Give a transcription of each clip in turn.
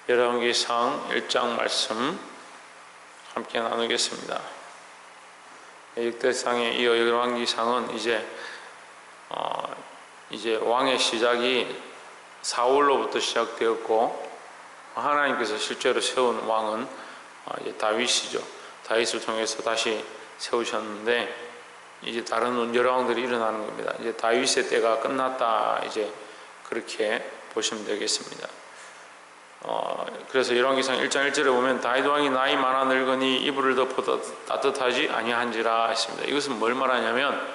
열왕기상 1장 말씀 함께 나누겠습니다. 역대상에 이어 열왕기상은 이제 왕의 시작이 사울로부터 시작되었고, 하나님께서 실제로 세운 왕은 이제 다윗이죠. 다윗을 통해서 다시 세우셨는데, 이제 다른 여러 왕들이 일어나는 겁니다. 이제 다윗의 때가 끝났다, 이제 그렇게 보시면 되겠습니다. 그래서 열왕기상 1장 1절에 보면 다윗 왕이 나이 많아 늙으니 이불을 덮어 따뜻하지 아니한지라 했습니다. 이것은 뭘 말하냐면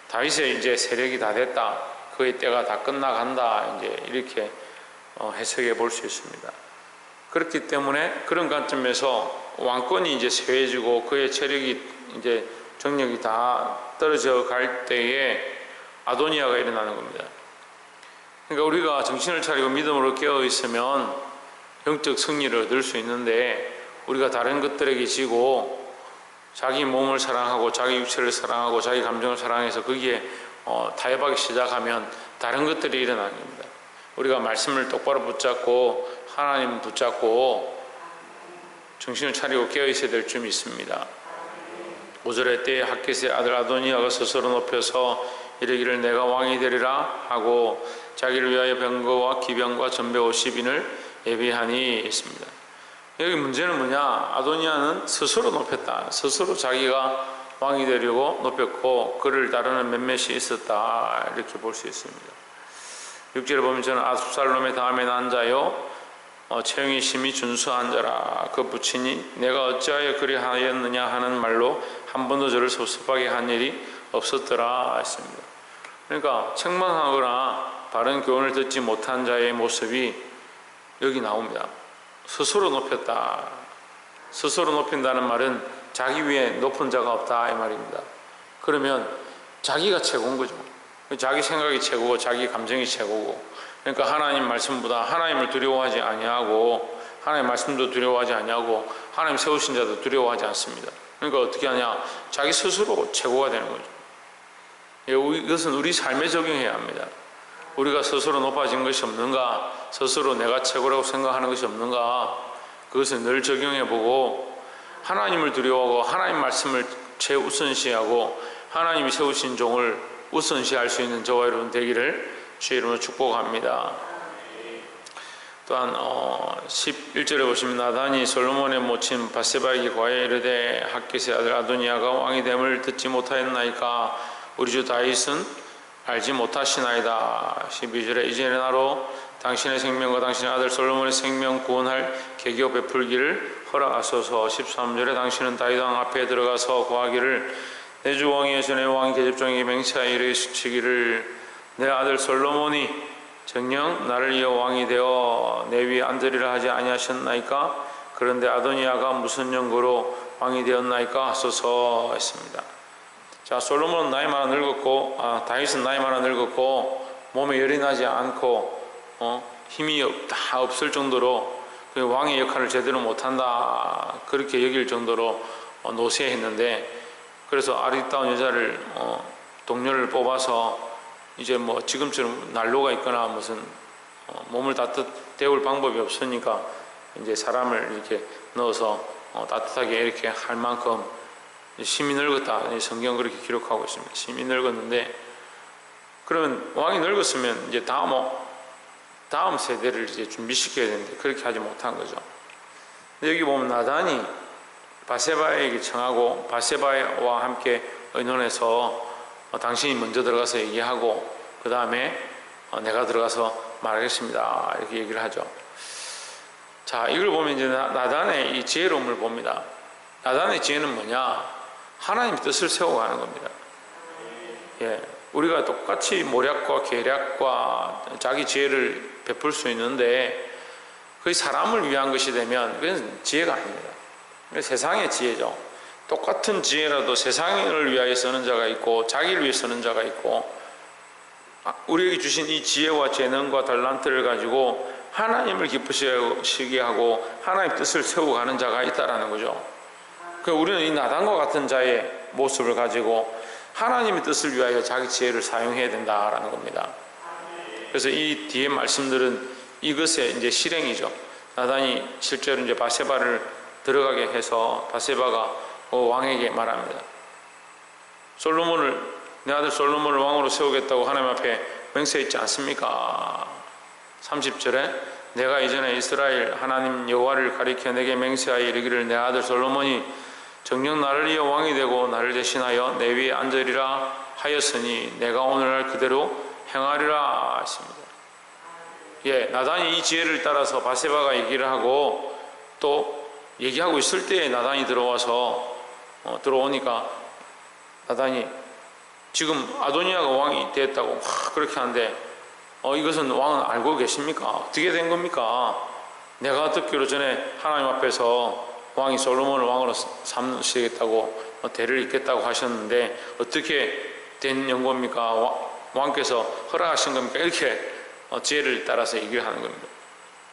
다윗의 이제 세력이 다 됐다, 그의 때가 다 끝나간다, 이제 이렇게 해석해 볼 수 있습니다. 그렇기 때문에 그런 관점에서 왕권이 이제 쇠해지고 그의 체력이 이제 정력이 다 떨어져 갈 때에 아도니아가 일어나는 겁니다. 그러니까 우리가 정신을 차리고 믿음으로 깨어 있으면 영적 승리를 얻을 수 있는데, 우리가 다른 것들에게 지고 자기 몸을 사랑하고 자기 육체를 사랑하고 자기 감정을 사랑해서 거기에 타협하기 시작하면 다른 것들이 일어나는 겁니다. 우리가 말씀을 똑바로 붙잡고 하나님 붙잡고 정신을 차리고 깨어 있어야 될 점이 있습니다. 5절에 때에 핫깃의 아들 아도니아가 스스로 높여서 이르기를 내가 왕이 되리라 하고 자기를 위하여 병거와 기병과 전배 50인을 예비하니 있습니다. 여기 문제는 뭐냐? 아도니아는 스스로 높였다. 스스로 자기가 왕이 되려고 높였고 그를 따르는 몇몇이 있었다, 이렇게 볼 수 있습니다. 6절에 보면 저는 압살롬의 다음에 난 자요 체형이 심히 준수한 자라 그 부친이 내가 어찌하여 그리하였느냐 하는 말로 한 번도 저를 섭섭하게 한 일이 없었더라 했습니다. 그러니까 책망하거나 바른 교훈을 듣지 못한 자의 모습이 여기 나옵니다. 스스로 높였다. 스스로 높인다는 말은 자기 위에 높은 자가 없다, 이 말입니다. 그러면 자기가 최고인 거죠. 자기 생각이 최고고 자기 감정이 최고고, 그러니까 하나님 말씀보다 하나님을 두려워하지 아니하고 하나님 말씀도 두려워하지 아니하고 하나님 세우신 자도 두려워하지 않습니다. 그러니까 어떻게 하냐? 자기 스스로 최고가 되는 거죠. 이것은 우리 삶에 적용해야 합니다. 우리가 스스로 높아진 것이 없는가? 스스로 내가 최고라고 생각하는 것이 없는가? 그것을 늘 적용해보고 하나님을 두려워하고 하나님 말씀을 최우선시하고 하나님이 세우신 종을 우선시할 수 있는 저와 여러분 되기를 주의 이름으로 축복합니다. 또한 11절에 보시면 나단이 솔로몬의 모친 밧세바에게 과에 이르되 핫깃의 아들 아도니아가 왕이 됨을 듣지 못하였나이까 우리 주 다윗은 알지 못하시나이다. 12절에 이제 나로 당신의 생명과 당신의 아들 솔로몬의 생명 구원할 계교 베풀기를 허락하소서. 13절에 당신은 다윗 왕 앞에 들어가서 구하기를 내 주 왕이여 전에 왕 계집종에게 맹세하여 이르시기를 내 아들 솔로몬이 정녕 나를 이어 왕이 되어 내 위에 앉으리라 하지 아니하셨나이까? 그런데 아도니아가 무슨 연고로 왕이 되었나이까 하소서 했습니다. 자, 솔로몬은 나이 많아 늙었고, 다윗은 나이 많아 늙었고, 몸에 열이 나지 않고, 힘이 다 없을 정도로 그 왕의 역할을 제대로 못한다, 그렇게 여길 정도로 노쇠했는데, 그래서 아리따운 여자를 동료를 뽑아서 이제 뭐 지금처럼 난로가 있거나 무슨 몸을 데울 방법이 없으니까 이제 사람을 이렇게 넣어서 따뜻하게 이렇게 할 만큼 심히 늙었다. 성경 그렇게 기록하고 있습니다. 심히 늙었는데, 그러면 왕이 늙었으면 이제 다음 세대를 이제 준비시켜야 되는데 그렇게 하지 못한 거죠. 여기 보면 나단이 밧세바에게 청하고 밧세바와 함께 의논해서 당신이 먼저 들어가서 얘기하고 그 다음에 내가 들어가서 말하겠습니다, 이렇게 얘기를 하죠. 자, 이걸 보면 이제 나단의 이 지혜로움을 봅니다. 나단의 지혜는 뭐냐? 하나님의 뜻을 세워가는 겁니다. 우리가 똑같이 모략과 계략과 자기 지혜를 베풀 수 있는데 그게 사람을 위한 것이 되면 그건 지혜가 아닙니다. 세상의 지혜죠. 똑같은 지혜라도 세상을 위하여 쓰는 자가 있고 자기를 위해 쓰는 자가 있고, 우리에게 주신 이 지혜와 재능과 달란트를 가지고 하나님을 기쁘시게 하고 하나님의 뜻을 세워가는 자가 있다라는 거죠. 우리는 이 나단과 같은 자의 모습을 가지고 하나님의 뜻을 위하여 자기 지혜를 사용해야 된다라는 겁니다. 그래서 이 뒤에 말씀들은 이것의 이제 실행이죠. 나단이 실제로 이제 바세바를 들어가게 해서 바세바가 왕에게 말합니다. 내 아들 솔로몬을 왕으로 세우겠다고 하나님 앞에 맹세했지 않습니까? 30절에 내가 이전에 이스라엘 하나님 여호와를 가리켜 내게 맹세하여 이르기를 내 아들 솔로몬이 정녕 나를 이어 왕이 되고 나를 대신하여 내 위에 앉으리라 하였으니 내가 오늘날 그대로 행하리라 했습니다. 나단이 이 지혜를 따라서 바세바가 얘기를 하고 또 얘기하고 있을 때에 나단이 들어오니까 나단이 지금 아도니아가 왕이 됐다고 막 그렇게 하는데 이것은 왕은 알고 계십니까? 어떻게 된 겁니까? 내가 듣기로 전에 하나님 앞에서 왕이 솔로몬을 왕으로 삼으시겠다고 대를 잇겠다고 하셨는데 어떻게 된 연고입니까? 왕께서 허락하신 겁니까? 이렇게 지혜를 따라서 얘기를 하는 겁니다.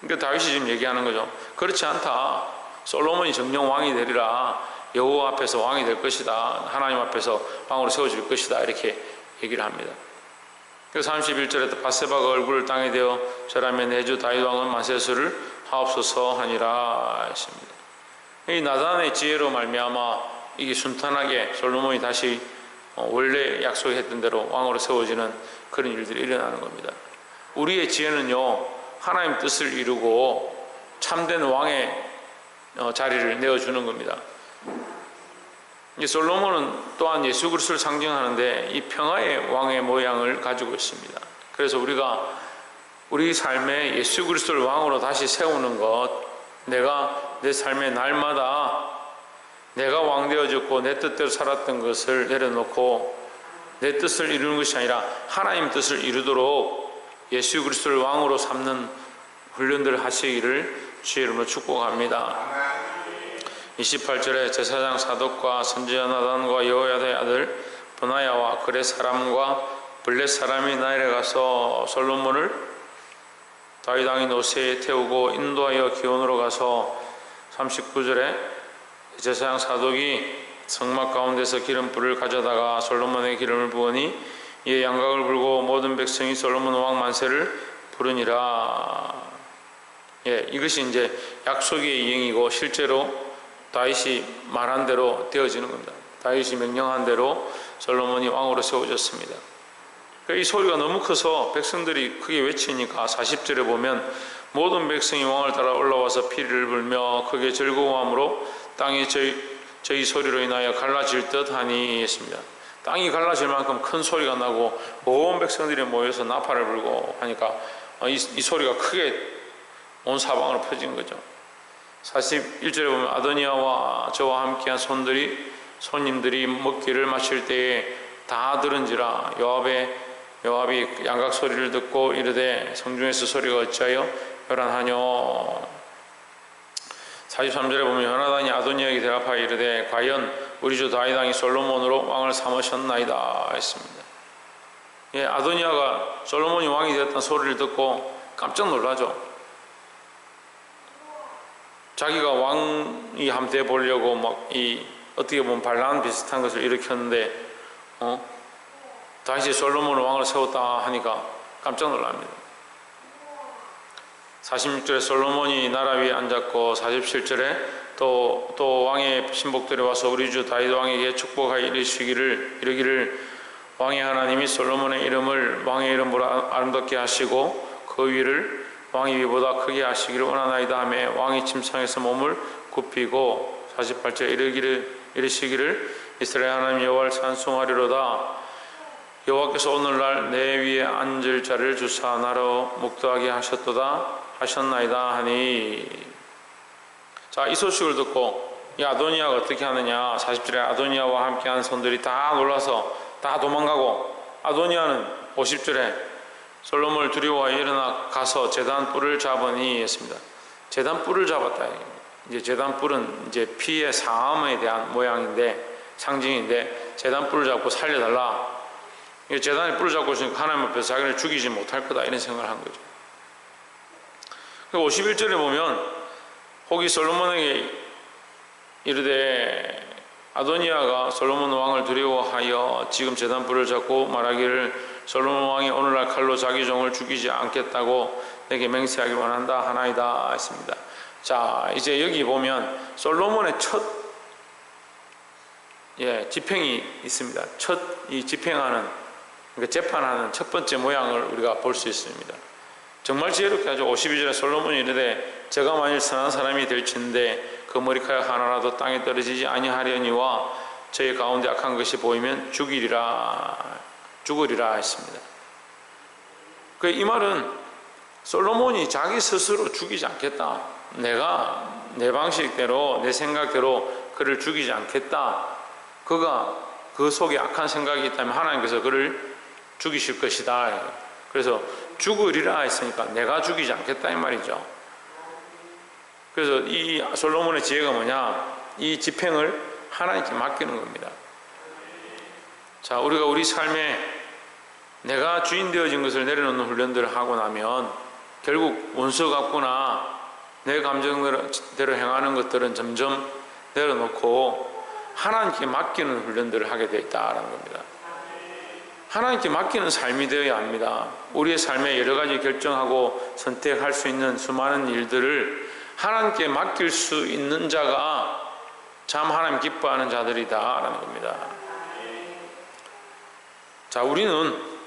그러니까 다윗이 지금 얘기하는 거죠. 그렇지 않다. 솔로몬이 정령 왕이 되리라. 여호와 앞에서 왕이 될 것이다. 하나님 앞에서 왕으로 세워질 것이다. 이렇게 얘기를 합니다. 그래서 31절에 바세바가 얼굴을 땅에 대어 절하며 내 주 다윗 왕은 만세수를 하옵소서 하니라 했습니다. 이 나단의 지혜로 말미암아 이게 순탄하게 솔로몬이 다시 원래 약속했던 대로 왕으로 세워지는 그런 일들이 일어나는 겁니다. 우리의 지혜는요, 하나님 뜻을 이루고 참된 왕의 자리를 내어주는 겁니다. 솔로몬은 또한 예수 그리스도를 상징하는데 이 평화의 왕의 모양을 가지고 있습니다. 그래서 우리가 우리 삶에 예수 그리스도를 왕으로 다시 세우는 것, 내가 내 삶의 날마다 내가 왕 되어졌고 내 뜻대로 살았던 것을 내려놓고 내 뜻을 이루는 것이 아니라 하나님 뜻을 이루도록 예수 그리스도를 왕으로 삼는 훈련들을 하시기를 주의 이름으로 축복합니다. 28절에 제사장 사독과 선지자 나단과 여호야다의 아들 브나야와 그렛 사람과 블렛 사람이 내려가서 솔로몬을 다윗 왕이 노새에 태우고 인도하여 기온으로 가서 39절에 제사장 사독이 성막 가운데서 기름불을 가져다가 솔로몬의 기름을 부으니 이에 양각을 불고 모든 백성이 솔로몬 왕 만세를 부르니라. 이것이 이제 약속의 이행이고 실제로 다윗이 말한 대로 되어지는 겁니다. 다윗이 명령한 대로 솔로몬이 왕으로 세워졌습니다. 이 소리가 너무 커서 백성들이 크게 외치니까 40절에 보면 모든 백성이 왕을 따라 올라와서 피리를 불며 크게 즐거워함으로 땅이 저희 소리로 인하여 갈라질 듯 하니 했습니다. 땅이 갈라질 만큼 큰 소리가 나고 온 백성들이 모여서 나팔을 불고 하니까 이 소리가 크게 온 사방으로 퍼진 거죠. 41절에 보면 아도니아와 저와 함께한 손님들이 먹기를 마실 때에 다 들은지라 요압이 양각 소리를 듣고 이르되 성중에서 소리가 어찌하여 요란하뇨. 43절에 보면 요나단이 아도니아에게 대답하여 이르되 과연 우리 주 다윗 왕이 솔로몬으로 왕을 삼으셨나이다 했습니다. 아도니아가 솔로몬이 왕이 되었다는 소리를 듣고 깜짝 놀라죠. 자기가 왕이 함 돼 보려고 어떻게 보면 반란 비슷한 것을 일으켰는데 다시 솔로몬을 왕으로 세웠다 하니까 깜짝 놀랍니다. 46절에 솔로몬이 나라 위에 앉았고 47절에 또 왕의 신복들이 와서 우리 주 다윗 왕에게 축복하여 이르기를 왕의 하나님이 솔로몬의 이름을 왕의 이름으로 아름답게 하시고 그 위를 왕의 위보다 크게 하시기를 원하나이다 하며 왕이 침상에서 몸을 굽히고 48절에 이르시기를 이스라엘 하나님 여호와를 찬송하리로다. 여호와께서 오늘날 내 위에 앉을 자를 주사 나로 목도하게 하셨나이다 하니. 자, 이 소식을 듣고 이 아도니아가 어떻게 하느냐. 40절에 아도니아와 함께한 손들이 다 놀라서 다 도망가고, 아도니아는 50절에 솔로몬을 두려워하여 일어나 가서 제단 뿔을 잡으니 했습니다. 제단 뿔을 잡았다. 이제 제단 뿔은 이제 피의 상함에 대한 모양인데, 상징인데, 제단 뿔을 잡고 살려달라. 제단에 뿔을 잡고 있으니까 하나님 앞에서 자기를 죽이지 못할 거다, 이런 생각을 한 거죠. 51절에 보면 혹이 솔로몬에게 이르되 아도니아가 솔로몬 왕을 두려워하여 지금 제단 뿔을 잡고 말하기를 솔로몬 왕이 오늘날 칼로 자기 종을 죽이지 않겠다고 내게 맹세하길 원한다 하나이다 했습니다. 자, 이제 여기 보면 솔로몬의 첫 집행이 있습니다. 첫 이 집행하는, 그러니까 재판하는 첫 번째 모양을 우리가 볼 수 있습니다. 정말 지혜롭게 하죠. 52절에 솔로몬이 이르되 제가 만일 선한 사람이 될진대 그 머리카락 하나라도 땅에 떨어지지 아니하려니와 저의 가운데 악한 것이 보이면 죽으리라 했습니다. 이 말은 솔로몬이 자기 스스로 죽이지 않겠다, 내가 내 방식대로 내 생각대로 그를 죽이지 않겠다, 그가 그 속에 악한 생각이 있다면 하나님께서 그를 죽이실 것이다. 그래서 죽으리라 했으니까 내가 죽이지 않겠다 이 말이죠. 그래서 이 솔로몬의 지혜가 뭐냐, 이 집행을 하나님께 맡기는 겁니다. 자, 우리가 우리 삶에 내가 주인 되어진 것을 내려놓는 훈련들을 하고 나면 결국 원수 같구나, 내 감정대로 행하는 것들은 점점 내려놓고 하나님께 맡기는 훈련들을 하게 되어 있다는 겁니다. 하나님께 맡기는 삶이 되어야 합니다. 우리의 삶에 여러 가지 결정하고 선택할 수 있는 수많은 일들을 하나님께 맡길 수 있는 자가 참 하나님 기뻐하는 자들이다라는 겁니다. 자, 우리는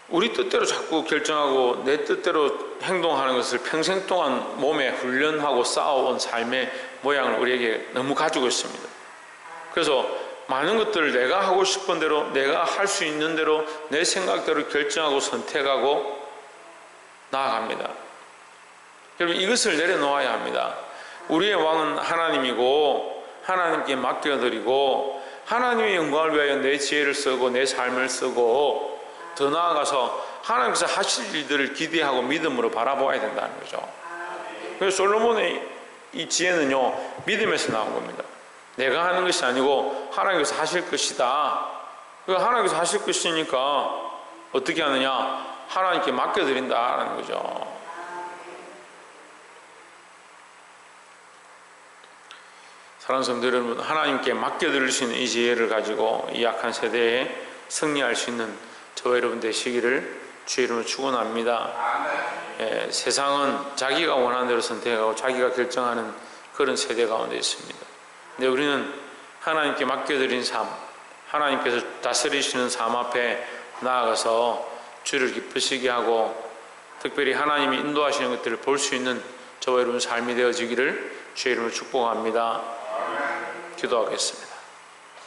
우리 뜻대로 자꾸 결정하고 내 뜻대로 행동하는 것을 평생 동안 몸에 훈련하고 쌓아온 삶의 모양을 우리에게 너무 가지고 있습니다. 그래서 많은 것들을 내가 하고 싶은 대로, 내가 할 수 있는 대로 내 생각대로 결정하고 선택하고 나아갑니다. 여러분, 이것을 내려놓아야 합니다. 우리의 왕은 하나님이고 하나님께 맡겨드리고 하나님의 영광을 위하여 내 지혜를 쓰고 내 삶을 쓰고 더 나아가서 하나님께서 하실 일들을 기대하고 믿음으로 바라보아야 된다는 거죠. 그래서 솔로몬의 이 지혜는요, 믿음에서 나온 겁니다. 내가 하는 것이 아니고 하나님께서 하실 것이다. 하나님께서 하실 것이니까 어떻게 하느냐, 하나님께 맡겨드린다라는 거죠. 사랑하는 성도 여러분, 하나님께 맡겨드릴 수 있는 이 지혜를 가지고 이 약한 세대에 승리할 수 있는 저와 여러분 되시기를 주의 이름으로 축원합니다. 세상은 자기가 원하는 대로 선택하고 자기가 결정하는 그런 세대 가운데 있습니다. 근데 우리는 하나님께 맡겨드린 삶, 하나님께서 다스리시는 삶 앞에 나아가서 주를 기쁘시게 하고 특별히 하나님이 인도하시는 것들을 볼 수 있는 저와 여러분 삶이 되어지기를 주의 이름으로 축복합니다. 기도하겠습니다.